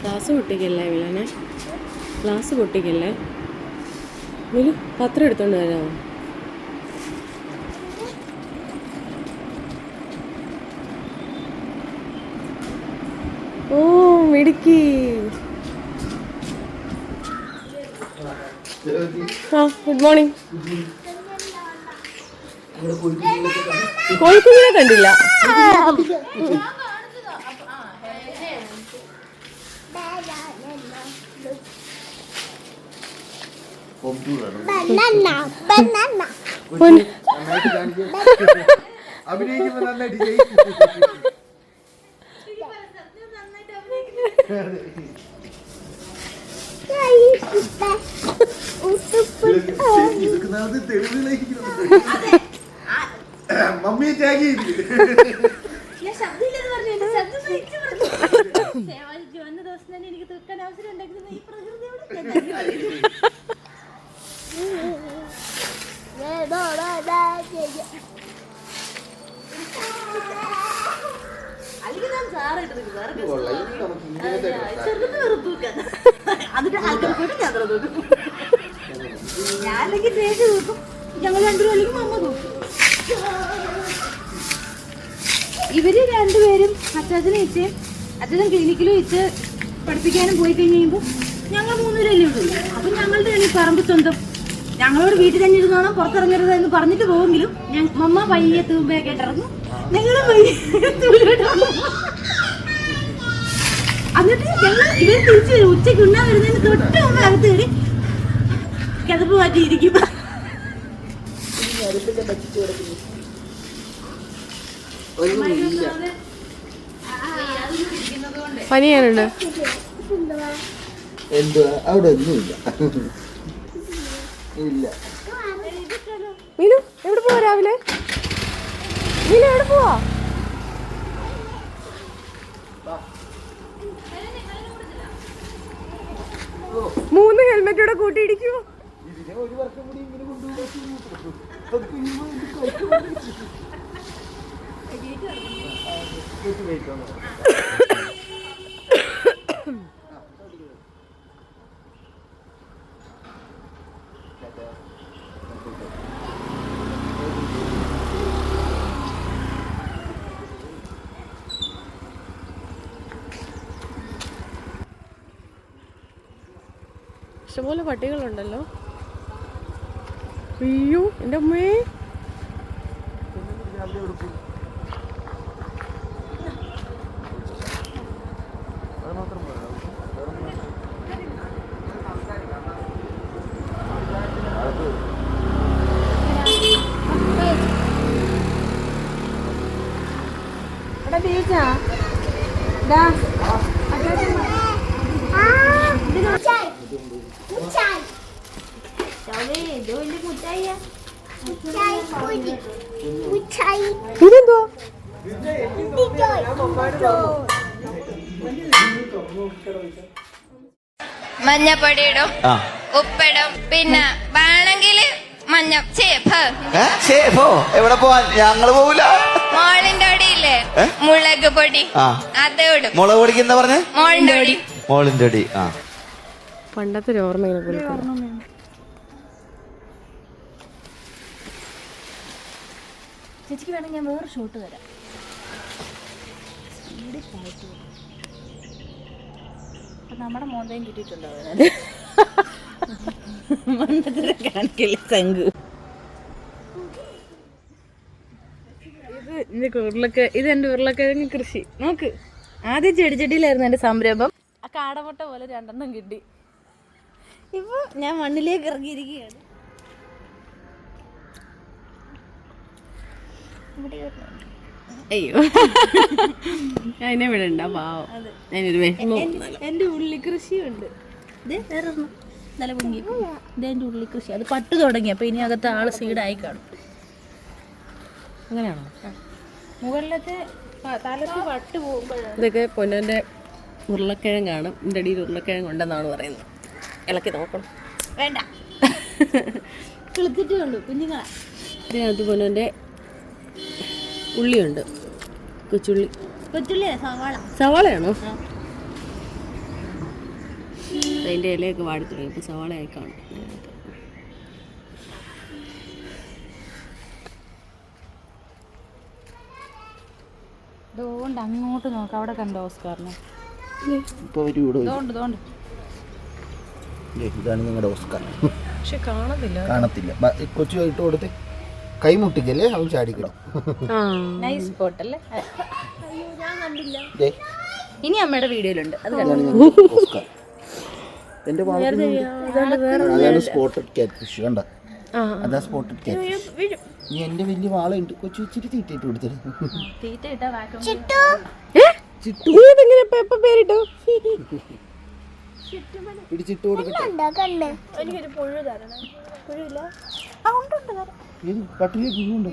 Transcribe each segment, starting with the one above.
Glass പൊട്ടിക്കല്ലേ വിളനെ, glass പൊട്ടിക്കല്ലേ വിളു. പത്രം എടുത്തോണ്ട് വരാമോ? ഓ മിടുക്കി. ആ ഗുഡ് മോർണിംഗ്. കോഴിക്കുഞ്ഞിനെ കണ്ടില്ല. മമ്മിയെ ടാഗ് ഞാനെങ്കിൽ തേച്ച് തൂക്കും, ഞങ്ങൾ രണ്ടുപേരും അമ്മ തൂക്കും. ഇവര് രണ്ടുപേരും അച്ഛനെ വെച്ച് അച്ഛനും ക്ലിനിക്കിലും വെച്ച് പഠിപ്പിക്കാനും പോയി കഴിഞ്ഞ് കഴിയുമ്പോൾ ഞങ്ങൾ മൂന്നുപേരല്ലേ ഉള്ളൂ. അപ്പം ഞങ്ങളുടെ ഈ പറമ്പ് സ്വന്തം. ഞങ്ങളോട് വീട്ടിൽ തന്നെ ഇരുന്നോണം, പുറത്തിറങ്ങരുത് എന്ന് പറഞ്ഞിട്ട് പോവെങ്കിലും മമ്മ പയ്യെ തൂമ്പയൊക്കെ ഇട്ടിറങ്ങും, ഞങ്ങളും പയ്യെ തൂലിട്ടു. എന്നിട്ട് ഞങ്ങൾ ഇവർ തിരിച്ചു വരും. ഉച്ചയ്ക്ക് ഉണ്ണാൻ വരുന്നതിന് തൊട്ട് മുമ്പ് അകത്ത് കയറി കിതപ്പ് മാറ്റിയിരിക്കും. പനിയാനുണ്ട്. എന്തുവാ അവിടെ ഒന്നുമില്ല. ഇല്ല. മീനു എവിടെ പോവാ രാവിലെ? മീനു എവിടെ പോവാ? മൂന്ന് ഹെൽമെറ്റോടെ കൂട്ടിയിടിക്കുവോ? ഒരു വർഷം കൂടി ഇങ്ങനെ കൊണ്ടുപോകും. ഇഷ്ടംപോലെ പട്ടികളുണ്ടല്ലോ. അയ്യോ എൻ്റെ അമ്മേ. ഇതെന്തോ? മഞ്ഞപ്പൊടിയിടും, ഉപ്പിടും, പിന്നെ വേണമെങ്കില് മഞ്ഞ ചേപ്പോ എവിടെ പോവാൻ? ഞങ്ങള് പോവില്ല. മോളിന്റെ അടിയില്ലേ മുളക് പൊടി, അത് ഇടും. മുളക് പൊടിക്ക് എന്താ പറഞ്ഞേ? മോളിന്റെ പൊടി. മോളിന്റെ അടി. ആ പണ്ടത്തെ ഒരു ഓർമ്മ. ചേച്ചിക്ക് വേണമെങ്കിൽ ഞാൻ വേറെ ഷോട്ട് തരാം. നമ്മുടെ മോന്തയും കിട്ടിയിട്ടുണ്ടോ? കാണിക്കില്ല ശംഖു. ഇത് എൻ്റെ ഉരുളക്കിഴങ്ങ് കൃഷി. നോക്ക്, ആദ്യം ചെടിച്ചെടിയിലായിരുന്നു എൻ്റെ സംരംഭം. ആ കാടമുട്ട പോലെ 2 കിട്ടി. ഇപ്പൊ ഞാൻ മണ്ണിലേക്ക് ഇറങ്ങിയിരിക്കുകയാണ്. അയ്യോ അതിനെ വിടണ്ട പാവം. എൻ്റെ ഉള്ളി കൃഷിയുണ്ട്. ഇത് വേറെ നല്ല പൊങ്ങി. ഇത് എൻ്റെ ഉള്ളി കൃഷി. അത് പട്ട് തുടങ്ങി. അപ്പൊ ഇനി അകത്ത് ആള് സീഡായി കാണും. അങ്ങനെയാണോ? മുകളിലത്തെ തലത്ത് പട്ട് പോകുമ്പോഴാണ്. ഇതൊക്കെ പൊന്നൻ്റെ ഉരുളക്കിഴങ്ങാണ്. ഇതിൻ്റെ അടിയിൽ ഉരുളക്കിഴങ്ങ് ഉണ്ടെന്നാണ് പറയുന്നത്. ഇളക്കി നോക്കണം. വേണ്ട, കിളുത്തിട്ടേ ഉള്ളൂ കുഞ്ഞുങ്ങളാ. ഇതിനകത്ത് പൊന്നൻ്റെ ഉള്ളിയുണ്ട്. കൊച്ചുള്ളി. കൊച്ചുള്ളി സവാള. സവാളയാണോ? അതിൻ്റെ ഇലയൊക്കെ വാടി തുടങ്ങി. ഇപ്പോൾ സവാളയായി കാണും. അതുകൊണ്ട് അങ്ങോട്ട് നോക്കാം. അവിടെ കണ്ടോ ഓസ്കാറിനെ? ഇതാണ് നിങ്ങളുടെ ഓസ്കാർ. പക്ഷെ കാണത്തില്ല. കൊച്ചു ഇട്ട് കൊടുത്ത് കൈമുട്ടിക്കല്ലേ അവൻ ചാടിക്കിടും. നൈസ് സ്പോട്ട് അല്ലേ? ഇനി അമ്മയുടെ വീഡിയോയിലുണ്ട്. അത് ഓസ്കാർ എന്റെ അതാണ് സ്പോട്ടഡ് ക്യാറ്റ് ഫിഷ്. കണ്ട, അതാ സ്പോട്ടഡ് ക്യാറ്റ് ഫിഷ്. നീ എന്റെ വലിയ വാളുണ്ട്. കൊച്ചു ഇച്ചിരി തീറ്റയിട്ട് കൊടുത്തത്. തീറ്റ ഇട്ടാ പേരിട്ടു പിടിച്ചിട്ട് കൊടുക്കട്ടെ. പട്ടിലെ കുഞ്ഞുണ്ട്.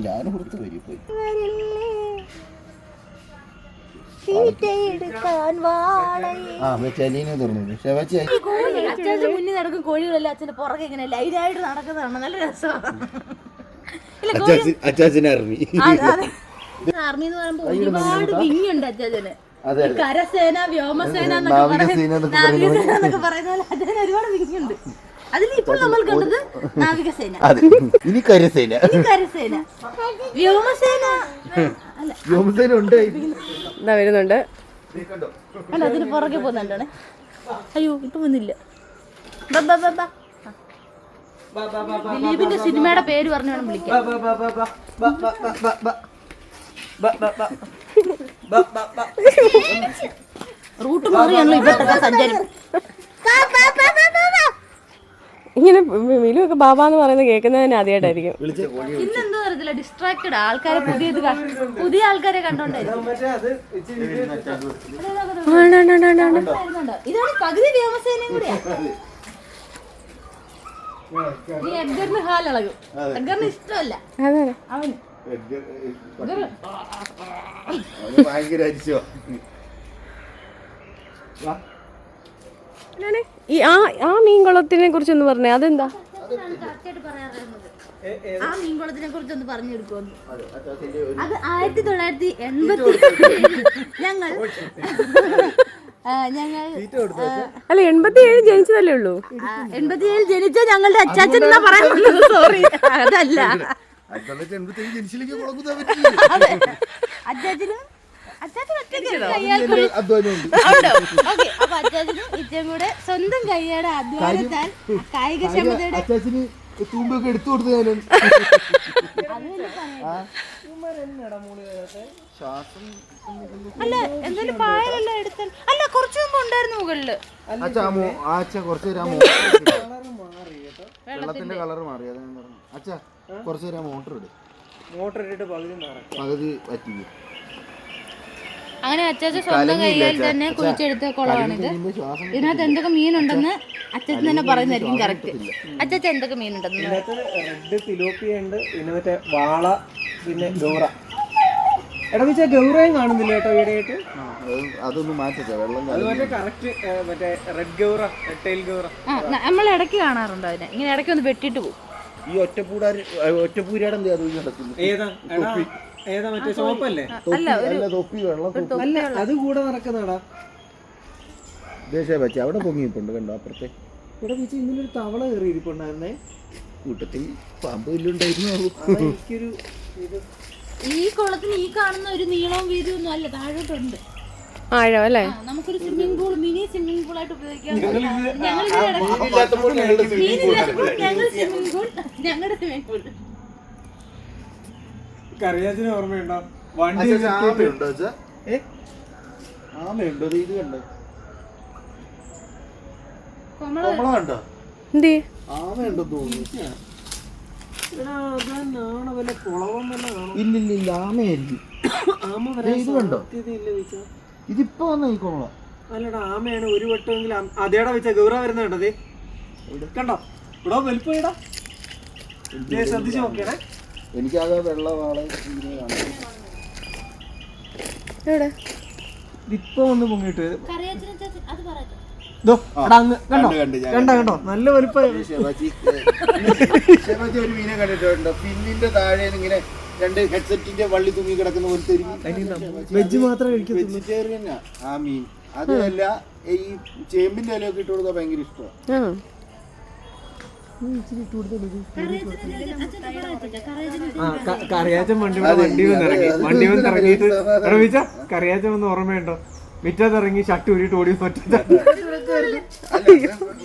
ഞാൻ പുറത്ത് വരി പോയി. ചലീനെ തുറന്നു. അച്ഛൻ്റെ മുന്നിൽ നടക്കും കോഴികളെല്ലാം അച്ഛന്റെ പുറകെ ഇങ്ങനെ ലൈനായിട്ട് നടക്കുന്നതാണ്. നല്ല രസമാണ്. അച്ചാച്ചനെ അറിഞ്ഞു. ആർമി എന്ന് പറയുമ്പോ ഒരുപാട് വിങ്ങുണ്ട് അച്ഛന്. കരസേന, വ്യോമസേന എന്നൊക്കെ പറയുന്ന പോലെ അച്ഛന് ഒരുപാട് വിങ്ങുണ്ട്. അതിൽ ഇപ്പോൾ നമ്മൾ കണ്ടത് നാവികസേന, ഇനി കരസേന, കരസേന, വ്യോമസേന. വ്യോമസേന ഉണ്ട്. എന്താ വരുന്നുണ്ട്. അല്ല, അതിന് പുറകെ പോകുന്നുണ്ടാണ്. അയ്യോ, ഇപ്പൊ വന്നില്ല. ദിലീപിന്റെ സിനിമയുടെ പേര് പറഞ്ഞു വേണം വിളിക്കാൻ. റൂട്ട് മാറിയാണല്ലോ ഇവിടത്തെ സഞ്ചാരം. ഇങ്ങനെ മിലുവൊക്കെ ബാബാന്ന് പറയുന്നത് കേൾക്കുന്നതിന് ആദ്യമായിട്ടായിരിക്കും. ഇന്നെന്തോ അറിയത്തില്ല, ഡിസ്ട്രാക്റ്റഡ്. ആൾക്കാരെ പുതിയ ആൾക്കാരെ കണ്ടോണ്ടായിരിക്കും. ഇതാണ് പകുതി വ്യോമസേനയും കൂടിയാ. ഈ എഡ്ഗറിന് ഹാലിളകും. എഡ്ഗറിന് ഇഷ്ടമല്ല അവന്. ഭയങ്കര അരിച്ചോ. ആ മീൻകുളത്തിനെ കുറിച്ചൊന്ന് പറഞ്ഞേ. അതെന്താ? ആ മീൻകുളത്തിനെ കുറിച്ചൊന്ന് പറഞ്ഞു കൊടുക്കുമെന്ന്. അത് 1980 ഞങ്ങൾ അല്ല 87 ജനിച്ചതല്ലേ ഉള്ളൂ. 87 ജനിച്ച ഞങ്ങളുടെ അച്ചാച്ചൻ എന്നാ പറയുന്നത്. സോറി, അതല്ല. അച്ചാച്ചനും ഇച്ചും കൂടെ സ്വന്തം കൈയുടെ അധ്വാനത്താൽ കായികക്ഷമതയുടെ തൂമ്പൊക്കെ എടുത്തു കൊടുത്തു. അല്ല, എന്തായാലും പായലെല്ലാം എടുത്താൽ. അല്ല, കുറച്ചു മുമ്പ് ഉണ്ടായിരുന്നു മുകളില്. വെള്ളത്തിന്റെ കളർ മാറി. അച്ഛാ കുറച്ചു നേരം മോട്ടർ ഇട്ടിട്ട് പകുതി പറ്റി. അങ്ങനെ അച്ചാച്ച സ്വന്തം കൈയാൽ തന്നെ കുഴിച്ചെടുത്ത കുളമാണിത്. ഇതിനകത്ത് എന്തൊക്കെ മീനുണ്ടെന്ന് അച്ചാച്ചൻ തന്നെ പറയുന്നതായിരിക്കും കറക്റ്റ്. അച്ചാച്ച എന്തൊക്കെ മീനുണ്ടെന്ന്? റെഡ് തിലോപ്പിയ ഉണ്ട്, പിന്നെ മറ്റേ വാള, പിന്നെ ഗൗറ. എടാ വെച്ചാൽ ഗൗറയും കാണുന്നില്ല കേട്ടോ ഈയിടെയായിട്ട്. അതൊന്നും മാറ്റത്തെ വെള്ളം. അത് മറ്റേ കറക്റ്റ് മറ്റേ റെഡ് ഗൗറ, റെഡ് ടൈൽ ഗൗറ. നമ്മൾ ഇടയ്ക്ക് കാണാറുണ്ട് അതിനെ. ഇങ്ങനെ ഇടയ്ക്ക് ഒന്ന് വെട്ടിട്ട് പോകും. ഈ ഒറ്റപ്പൂരാടം ഏതാ ഏതാ മറ്റേ ചോപ്പല്ലേ? തൊപ്പി വെള്ളം. അല്ല, അത് കൂടെ നടക്കുന്നതാടാ. വെച്ച് അവിടെ പൊങ്ങിയിട്ടുണ്ട്. കണ്ടോ അപ്പുറത്തെ ഇവിടെ വെച്ച് ഇന്നലൊരു തവള കയറി ഇരിപ്പുണ്ടായിരുന്നേ. കൂട്ടത്തിൽ പാമ്പ് ഇല്ലുണ്ടായിരുന്നു. എനിക്കൊരു ഈ കുളത്തിന് ഈ കാണുന്ന ഒരു നീളവും വീതിയും ഒന്നും അല്ല, താഴോട്ടുണ്ട് ആഴം അല്ലേ? നമുക്കൊരു swimming pool, mini swimming pool ആയിട്ട് ഉപയോഗിക്കാം. കറിയാച്ചിന് ഓർമ്മയുണ്ടോ? ആമയുണ്ടോ? ഇത് കണ്ടോ? കമള കണ്ടോ? എന്തേ ആമയുണ്ടോ തോന്നുന്നു. ഇല്ലില്ല, ആമയായിരിക്കും. ഇത് കണ്ടോ? ഇതിപ്പോ വന്ന ഈ കോള. അല്ലടാ, ആമയാണ്. ഒരു വട്ടമെങ്കിലും അതേടാ വെച്ച ഗൗറ വരുന്ന കണ്ടത് കണ്ടോ? ഇവിടെ വലിപ്പടാ, ശ്രദ്ധിച്ചു നോക്കിയാണേ. എനിക്കത് വെള്ളമാണ്. ഇപ്പൊ ഒന്ന് പൊങ്ങിട്ട് കണ്ടോ? നല്ല വലിപ്പം. ഒരു മീനെ കണ്ടിട്ടുണ്ടോ? പിന്നിന്റെ താഴെ ഇങ്ങനെ രണ്ട് ഹെഡ്സെറ്റിന്റെ വള്ളി തൂങ്ങി കിടക്കുന്ന പോലത്തെ വെജ് മാത്രമേ കഴിക്കത്തുള്ളൂ. വെജിറ്റേറിയനാ ആ മീൻ. അതല്ല ഈ ചേമ്പിന്റെ ഇലയൊക്കെ ഇട്ട് കൊടുത്താൽ ഭയങ്കര ഇഷ്ടമാണ്. കറിയാച്ചൻ വണ്ടി വന്ന് ഇറങ്ങിയിട്ട് കറിയാച്ചൻ വന്ന് ഓർമ്മയുണ്ടോ? മിറ്റത്ത് ഇറങ്ങി ഷർട്ട് ഊരിട്ട് ഓടി പറ്റില്ല.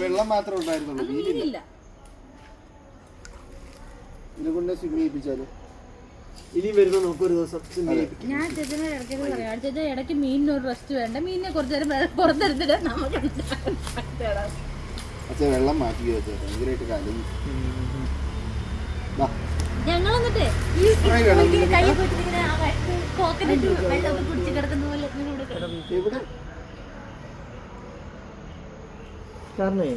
വെള്ളം മാത്രമേ ഉണ്ടായിരുന്നുള്ളൂ, മീനില്ല. ഇതിനെ കൊണ്ട് സ്വിമ്മി ചെയ്യിപ്പിച്ചാലോ? ഇനി വരുന്ന നമുക്കൊരു ദിവസം ഞാൻ ചേച്ചനോട് ഇടയ്ക്ക് പറയാം, ചേച്ചൻ ഇടയ്ക്ക് മീനിന് ഒരു റെസ്റ്റ് വേണ്ട, മീനിനെ കുറച്ചു നേരം പുറത്തെടുത്തിട്ട് നമുക്ക് വെള്ളം മാറ്റി വെച്ചാൽ ഭയങ്കരമായിട്ട് കലങ്ങി. ഞങ്ങൾ എന്നിട്ട് കൈ പോയിട്ടിങ്ങനെ കോക്കനട്ട് വെള്ളമൊക്കെ കുടിച്ച് കിടക്കുന്ന പോലെ എവിടെ കാരണേ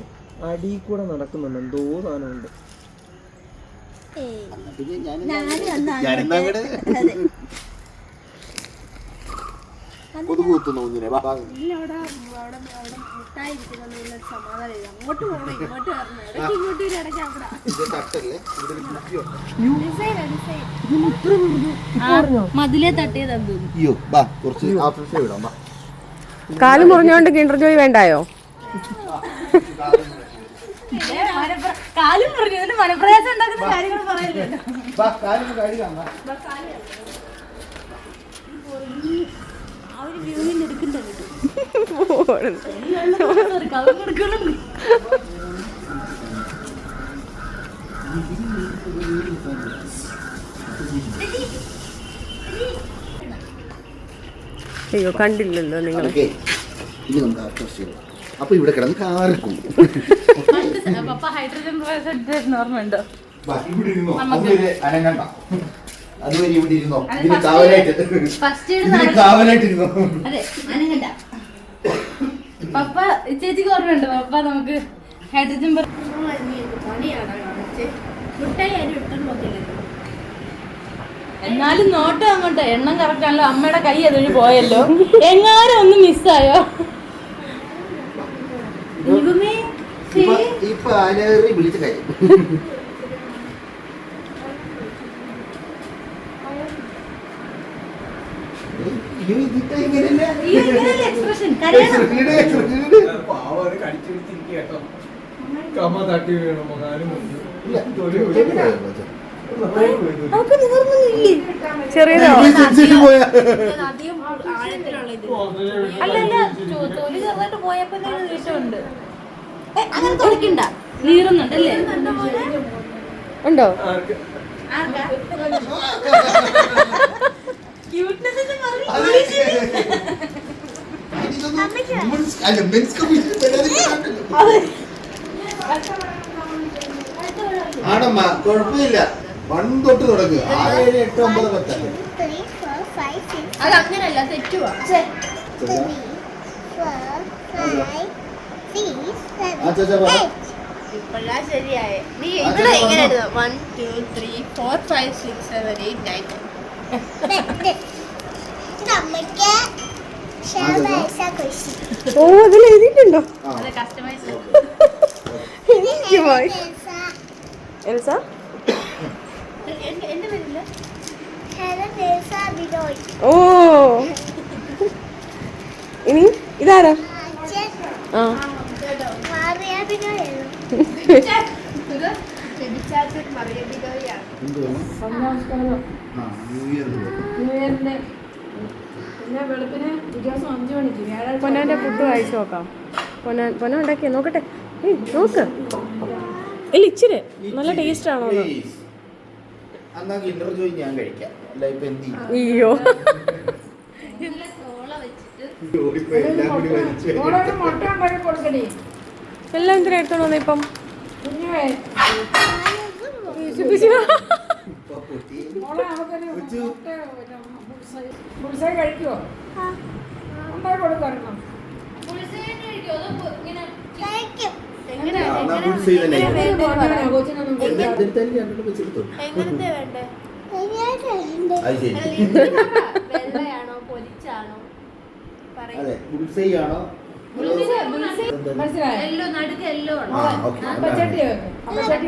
അടി കൂടെ നടക്കുന്നുണ്ട്, എന്തോ സാധനമുണ്ട്. കൊതുകൂത്തുന്നു കുഞ്ഞിനെ. മതിലെ തട്ടിയതാ. അയ്യോ ബാ കുറച്ച് വിടാം. കാല് മുറിഞ്ഞോണ്ട് കിൻഡർ ജോയ് വേണ്ടായോ? കാലും പറഞ്ഞു മനപ്രയാസം ഉണ്ടാക്കുന്ന കാര്യങ്ങൾ പറയല്ലോ. ആ ഒരു വ്യൂവിൽ എടുക്കണ്ടല്ലോ. അയ്യോ കണ്ടില്ലല്ലോ നിങ്ങൾ. ഇനി നമുക്ക് ആകർഷിക്കണം. അപ്പൊ ഇവിടെ കിടന്ന് കാർക്കും. പപ്പ ഹൈഡ്രജൻ ഓർമ്മയുണ്ടോ? അനങ്ങണ്ട, അതുവരെ ഇവിടെ ഇരുന്നോ. ഇതിന് കാവലായിട്ടിരുന്നോ. അതെ അനങ്ങണ്ട. പപ്പ ചേച്ചിക്ക് ഓർമ്മയുണ്ടോ? പപ്പ നമുക്ക് ഹൈഡ്രജൻ എന്നാലും നോട്ടം അങ്ങോട്ട് എണ്ണം കറക്റ്റാണല്ലോ. അമ്മയുടെ കൈ അതുവഴി പോയല്ലോ, എങ്ങാനും ഒന്ന് മിസ്സായോ? ഇപ്പൊ ആനേറി വിളിച്ച കാര്യം. ചെറിയതോ? അല്ലല്ല, തൊലി ചെറുതായിട്ട് പോയപ്പോ വീട്ടുമുണ്ട്. അങ്ങനെ തൊളിക്കണ്ട, നീറുന്നുണ്ടല്ലേ? ഉണ്ടോ? ആണമ്മ കുഴപ്പമില്ല. 1 തൊട്ട് തുടങ്ങുക. 6, 7, 8, 9, 10. അത് അങ്ങനല്ല, തെറ്റുവാ. ഇപ്പോഴാ ശരിയായ. നീ ഇവിടെ എങ്ങനെ 1 2 3 4 5 6 7 8 9. ഓ അതിൽ എഴുതിയിട്ടുണ്ടോ? അത് കസ്റ്റമൈസ്. എൽസ എന്റെ പേരില്ല. ഓ ഇനി ഇതാരാ? ആ പൊന്നാന്റെ ഫുഡ് കഴിച്ചു നോക്കാം. പൊന്ന ഉണ്ടാക്കിയ നോക്കട്ടെ. നോക്ക്. ഇല്ല ഇച്ചിരി നല്ല ടേസ്റ്റ് ആണോ? എന്നാ കിൻഡർ ജോയ് ഞാൻ കഴിക്കാം. അല്ല ഇപ്പൊ എന്ത് ചെയ്യും? അയ്യോ എല്ലാം എന്തിനാ എടുത്തോണ്ട് വന്നേ ഇപ്പം? കഴിക്കുവോ? ഉണ്ടാക്കി കൊടുക്കാറുണ്ടോ? വെള്ളയാണോ പൊരിച്ചാണോ? അതെ ബുൾസൈ ആണോ? മനസ്സിലായോ? എല്ലോ നടുക്ക് എല്ലോ ആണ്. അപ്പച്ചട്ടി അപ്പച്ചട്ടി